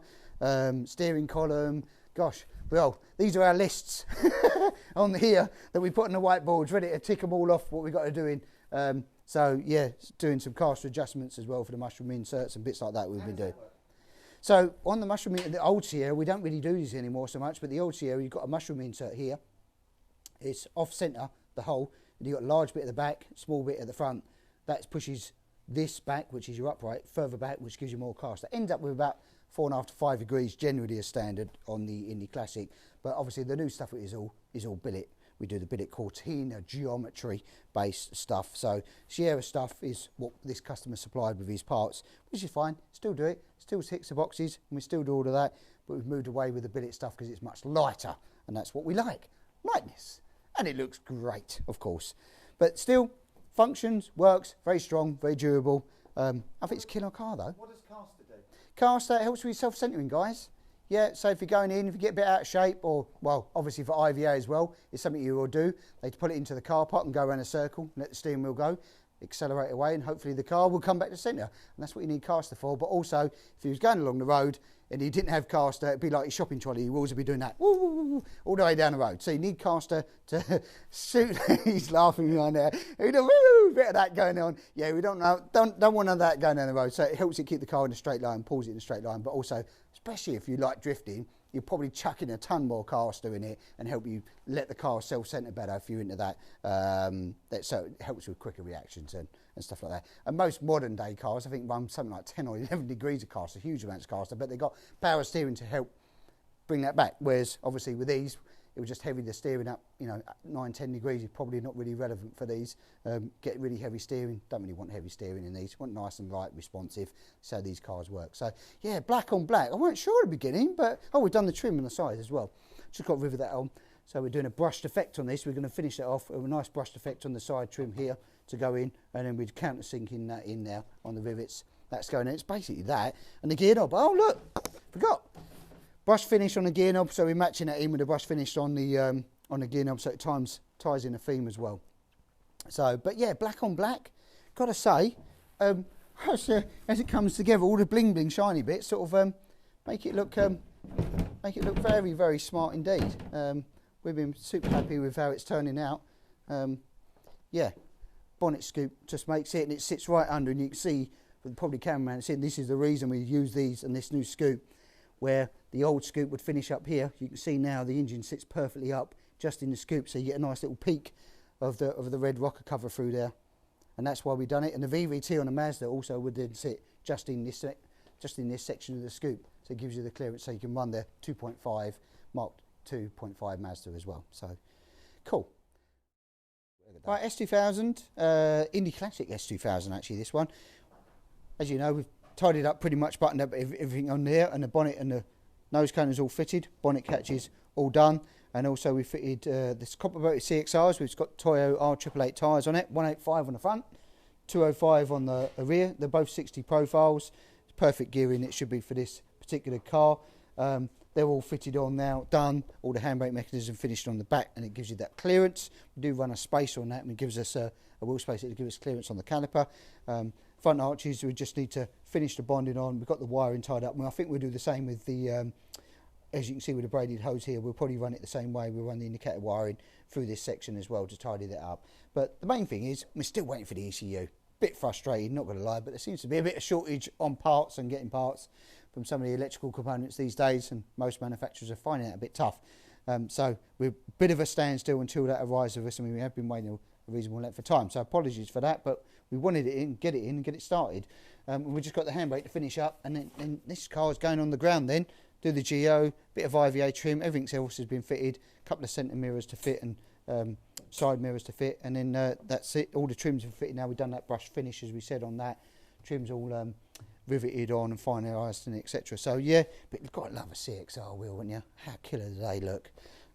steering column. Gosh, well, these are our lists on here that we put on the whiteboards, ready to tick them all off what we've got to do in. So yeah, doing some caster adjustments as well for the mushroom inserts and bits like that we've been doing. So on the mushroom, the old Sierra, we don't really do these anymore so much, but the old Sierra, you've got a mushroom insert here. It's off centre, the hole, And you've got a large bit at the back, small bit at the front. That pushes this back, which is your upright, further back, which gives you more cast. It ends up with about 4.5 to 5 degrees generally as standard on the Indy Classic. But obviously the new stuff is all billet. We do the billet Cortina geometry based stuff. So Sierra stuff is what this customer supplied with his parts, which is fine. Still do it, still ticks the boxes, and we still do all of that. But we've moved away with the billet stuff because it's much lighter, and that's what we like, lightness. And it looks great, of course. But still, functions, works, very strong, very durable. I think it's a killer car though. What does caster do? Caster helps with self-centering, guys. Yeah, so if you're going in, if you get a bit out of shape, or, well, obviously for IVA as well, it's something you will do. They put it into the car park and go around a circle, let the steering wheel go, accelerate away, and hopefully the car will come back to centre. And that's what you need caster for. But also, if he was going along the road and he didn't have caster, it'd be like your shopping trolley. He will always be doing that, woo, woo, woo, all the way down the road. So you need caster to suit. He's laughing behind there. We don't, woo, bit of that going on. Yeah, we don't want none of that going down the road. So it helps you keep the car in a straight line, pulls it in a straight line. But also, especially if you like drifting, you're probably chucking a ton more caster in it and help you let the car self-centre better if you're into that. So it helps with quicker reactions and stuff like that. And most modern day cars, I think, run something like 10 or 11 degrees of caster, huge amounts of caster, but they've got power steering to help bring that back. Whereas obviously with these, it was just heavy, the steering up, 9, 10 degrees is probably not really relevant for these. Get really heavy steering, don't really want heavy steering in these, want nice and light, responsive, so these cars work. So yeah, black on black, I weren't sure at the beginning, but we've done the trim on the side as well. Just got rid of that on. So we're doing a brushed effect on this, we're going to finish it off with a nice brushed effect on the side trim here to go in, and then we'd countersinking that in now on the rivets. That's going in, it's basically that. And the gear knob, oh look, forgot. Brush finish on the gear knob, so we're matching that in with the brush finish on the gear knob, so it ties in the theme as well. So, but yeah, black on black. Got to say, as it comes together, all the bling bling shiny bits sort of make it look very very smart indeed. We've been super happy with how it's turning out. Yeah, bonnet scoop just makes it, and it sits right under, and you can see, probably cameraman saying this is the reason we use these and this new scoop, where the old scoop would finish up here. You can see now the engine sits perfectly up just in the scoop, so you get a nice little peak of the red rocker cover through there, and that's why we've done it. And the VVT on the Mazda also would then sit just in this section of the scoop, so it gives you the clearance, so you can run the 2.5 Mark 2.5 Mazda as well. So cool. Right, S2000, Indy Classic S2000 actually, this one. As you know, we've tidied up, pretty much buttoned up everything on there, and the bonnet and the nose cone is all fitted, bonnet catches all done, and also we fitted this copper-coated CXRs. We've got Toyo R888 tyres on it, 185 on the front, 205 on the rear. They're both 60 profiles. It's perfect gearing it should be for this particular car. They're all fitted on now, done, all the handbrake mechanism finished on the back, and it gives you that clearance. We do run a spacer on that, and it gives us a wheel spacer to give us clearance on the caliper. Front arches, we just need to finish the bonding on. We've got the wiring tied up. Well, I think we'll do the same with the, as you can see with the braided hose here, we'll probably run it the same way. We'll run the indicator wiring through this section as well to tidy that up. But the main thing is, we're still waiting for the ECU. Bit frustrated, not going to lie, but there seems to be a bit of shortage on parts and getting parts from some of the electrical components these days, and most manufacturers are finding it a bit tough. So we're a bit of a standstill until that arrives with us, and we have been waiting a reasonable length of time. So apologies for that, but we wanted it in, get it in and get it started. We just got the handbrake to finish up, and then this car is going on the ground then, do the GO, bit of IVA trim, everything else has been fitted, a couple of centre mirrors to fit and side mirrors to fit, and then that's it. All the trims are fitted now. We've done that brush finish as we said on that. Trims all riveted on and finalised and etc. So yeah, but you've got to love a CXR wheel, wouldn't you? How killer do they look?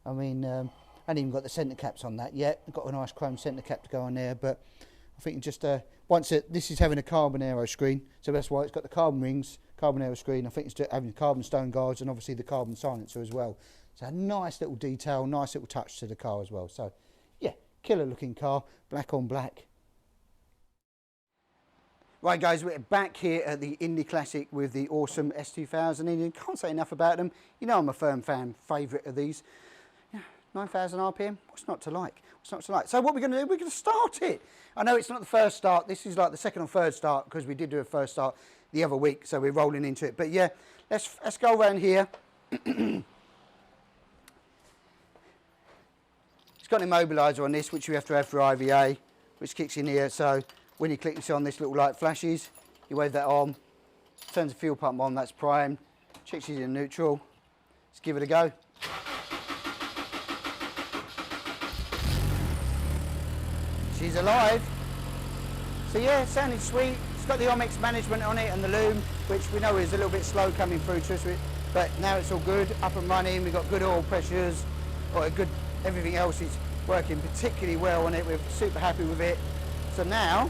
I mean, I haven't even got the centre caps on that yet. I've got a nice chrome centre cap to go on there, but I think just this is having a carbon aero screen, so that's why it's got the carbon rings, carbon aero screen. I think it's having carbon stone guards and obviously the carbon silencer as well. So a nice little detail, nice little touch to the car as well. So yeah, killer looking car, black on black. Right guys, we're back here at the Indy Classic with the awesome S2000 engine. Can't say enough about them. You know I'm a firm fan, favourite of these. 9,000 RPM, what's not to like? What's not to like? So what we're going to do, we're going to start it. I know it's not the first start, this is like the second or third start, because we did do a first start the other week, so we're rolling into it. But yeah, let's go around here. Let's got an immobiliser on this, which we have to have for IVA, which kicks in here. So when you click this on, this little light flashes, you wave that on, turns the fuel pump on, that's prime, checks it in neutral. Let's give it a go. She's alive. So yeah, it sounded sweet. It's got the Omex management on it and the loom, which we know is a little bit slow coming through to us, but now it's all good, up and running. We've got good oil pressures, or everything else is working particularly well on it. We're super happy with it. So now,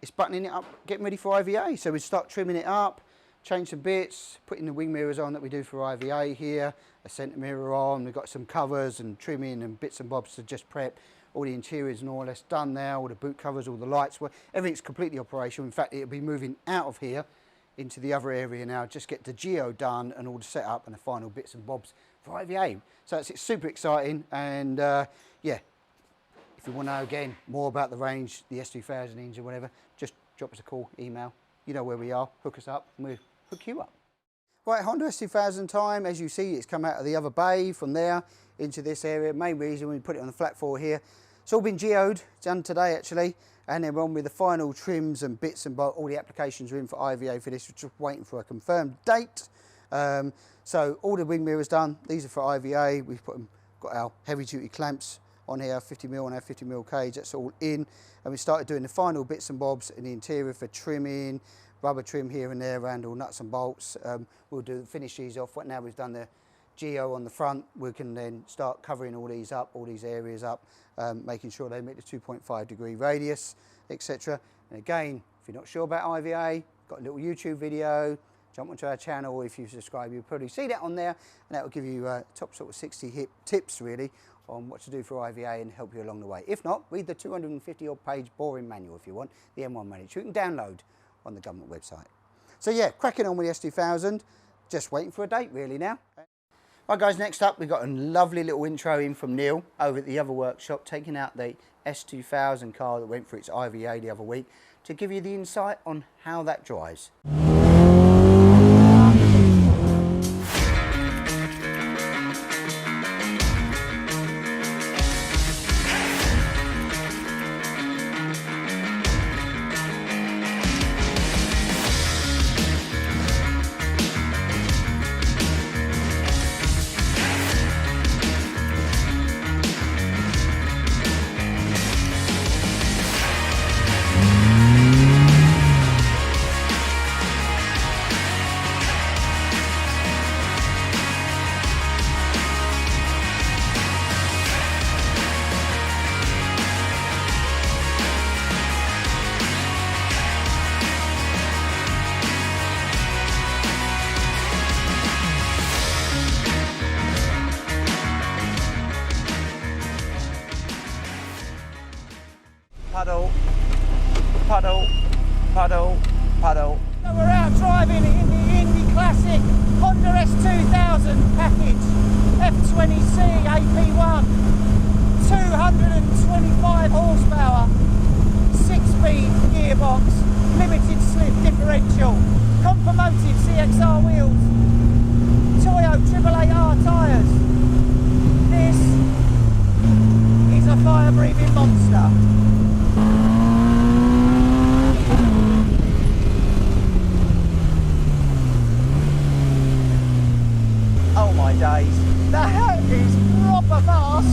it's buttoning it up, getting ready for IVA. So we start trimming it up, change some bits, putting the wing mirrors on that we do for IVA here, a centre mirror on, we've got some covers and trimming and bits and bobs to just prep. All the interiors and all that's done now, all the boot covers, all the lights, everything's completely operational. In fact, it'll be moving out of here into the other area now, just get the geo done and all the setup and the final bits and bobs for IVA. So it's super exciting, and yeah, if you want to know again more about the range, the S2000 engine, whatever, just drop us a call, email. You know where we are, hook us up and we'll hook you up. Right, Honda S2000 time. As you see, it's come out of the other bay from there into this area. Main reason we put it on the flat floor here. It's all been geoed, done today actually, and then we're on with the final trims and bits and all the applications are in for IVA for this. We're just waiting for a confirmed date. So all the wing mirrors done. These are for IVA. We've got our heavy duty clamps on here, 50mm on our 50mm cage, that's all in. And we started doing the final bits and bobs in the interior for trimming, rubber trim here and there around all nuts and bolts. We'll finish these off. Now we've done the geo on the front, we can then start covering all these up, all these areas up, making sure they meet the 2.5 degree radius, etc. And again, if you're not sure about IVA, got a little YouTube video, jump onto our channel. If you subscribe, you'll probably see that on there, and that will give you top sort of 60 tips really on what to do for IVA and help you along the way. If not, read the 250 odd page boring manual if you want, the M1 manual, which you can download on the government website. So yeah, cracking on with the S2000, just waiting for a date really now. Right guys, next up we've got a lovely little intro in from Neil over at the other workshop, taking out the S2000 car that went for its IVA the other week, to give you the insight on how that drives. Puddle, puddle, puddle, puddle. So we're out driving in the Indy classic Honda S2000 package, F20C AP1, 225 horsepower, 6-speed gearbox, limited slip differential, comp-promoted CXR wheels, Toyo 888R tyres. This is a fire-breathing monster. Oh my days, that is proper fast.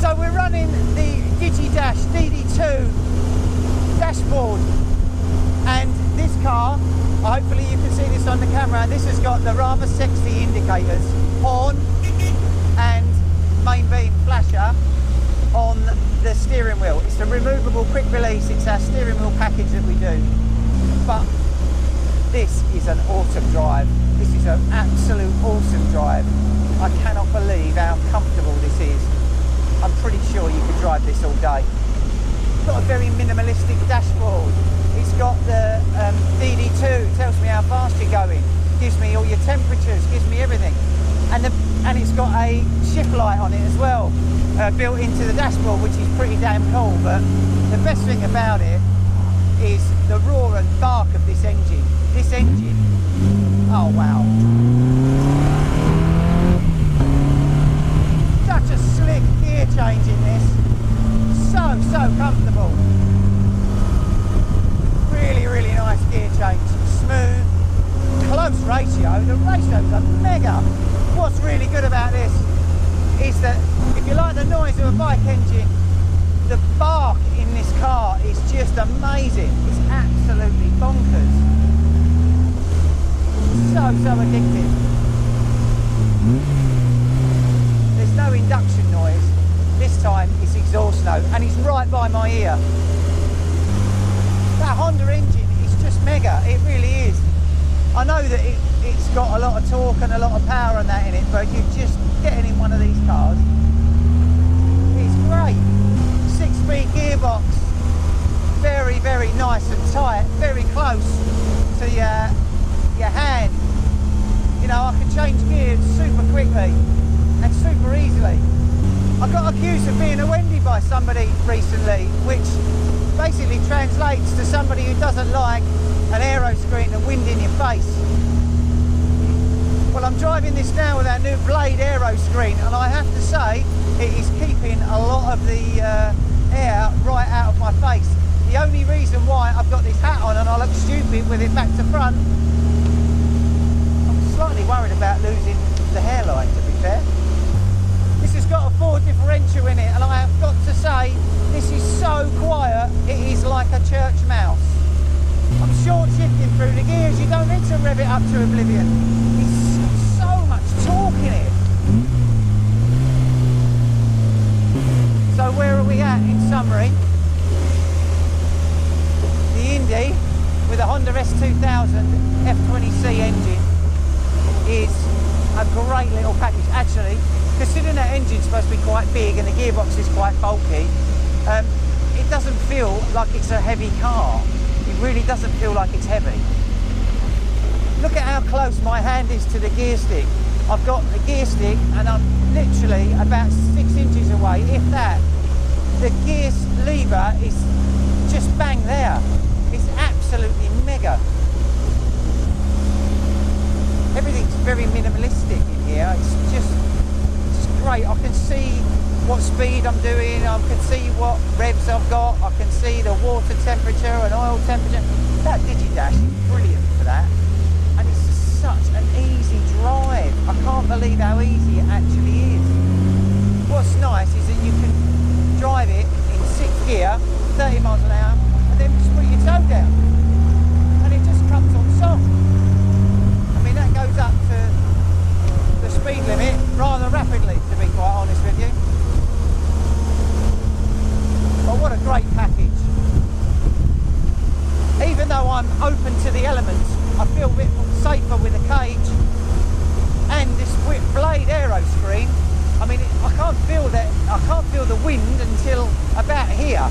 So we're running the DigiDash DD2 dashboard, and this car, hopefully you can see this on the camera, this has got the rather sexy indicators, horn and main beam flasher on the steering wheel. It's a removable quick release, it's our steering wheel package that we do. But this is an awesome drive. This is an absolute awesome drive. I cannot believe how comfortable this is. I'm pretty sure you could drive this all day. It's got a very minimalistic dashboard. It's got the DD2, it tells me how fast you're going, gives me all your temperatures, gives me everything. and it's got a shift light on it as well, built into the dashboard, which is pretty damn cool. But the best thing about it is the roar and bark of this engine. This engine, oh wow. Such a slick gear change in this. So comfortable. Really, really nice gear change. Smooth, close ratio. The ratios are mega. What's really good about this is that if you like the noise of a bike engine, the bark in this car is just amazing. It's absolutely bonkers. So addictive. There's no induction noise. This time it's exhaust note, and it's right by my ear. That Honda engine is just mega. It really is. I know that it's got a lot of torque and a lot of power and that in it, but you're just getting in one of these cars. It's great. 6-speed gearbox, very, very nice and tight, very close to your hand. You know, I can change gears super quickly and super easily. I got accused of being a Wendy by somebody recently, which basically translates to somebody who doesn't like an aero screen and wind in your face. Well, I'm driving this now with our new Blade aero screen, and I have to say it is keeping a lot of the air right out of my face. The only reason why I've got this hat on and I look stupid with it back to front, I'm slightly worried about losing the hairline, to be fair. This has got a Ford differential in it, and I have got to say, this is so quiet, it is like a church mouse. I'm short shifting through the gears, you don't need to rev it up to oblivion. It's so much torque in it. So where are we at in summary? The Indy with a Honda S2000 F20C engine is a great little package. Actually, considering that engine's supposed to be quite big and the gearbox is quite bulky, it doesn't feel like it's a heavy car. It really doesn't feel like it's heavy. Look at how close my hand is to the gear stick. I've got the gear stick and I'm literally about 6 inches away, if that. The gear lever is just bang there. It's absolutely mega. Everything's very minimalistic in here. It's just great. I can see what speed I'm doing. I can see what revs I've got. I can see the water temperature and oil temperature. That Digidash is brilliant for that. And it's just such an easy drive. I can't believe how easy it actually is. What's nice is that you can drive it in 6th gear, 30 miles an hour, and then just put your toe down. And it just comes on song. I mean, that goes up to the speed limit rather rapidly, to be quite honest with you. But what a great package. Even though I'm open to the elements, I feel a bit safer with the cage and this Blade aero screen. I mean, I can't feel the wind until about here.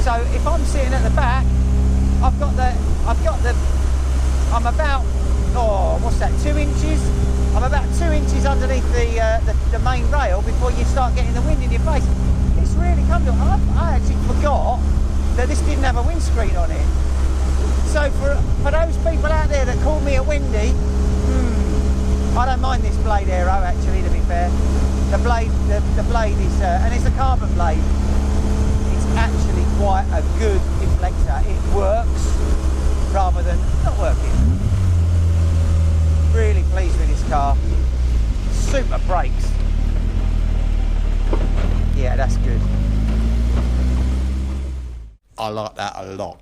So if I'm sitting at the back, I'm about, what's that, 2 inches? I'm about 2 inches underneath the main rail before you start getting the wind in your face. It's really comfortable. I actually forgot that this didn't have a windscreen on it. So for those people out there that call me a Wendy, I don't mind this Blade aero actually, to be fair. The blade is, and it's a carbon blade. It's actually quite a good deflector. It works rather than not working. Really pleased with this car. Super brakes. Yeah, that's good. I like that a lot.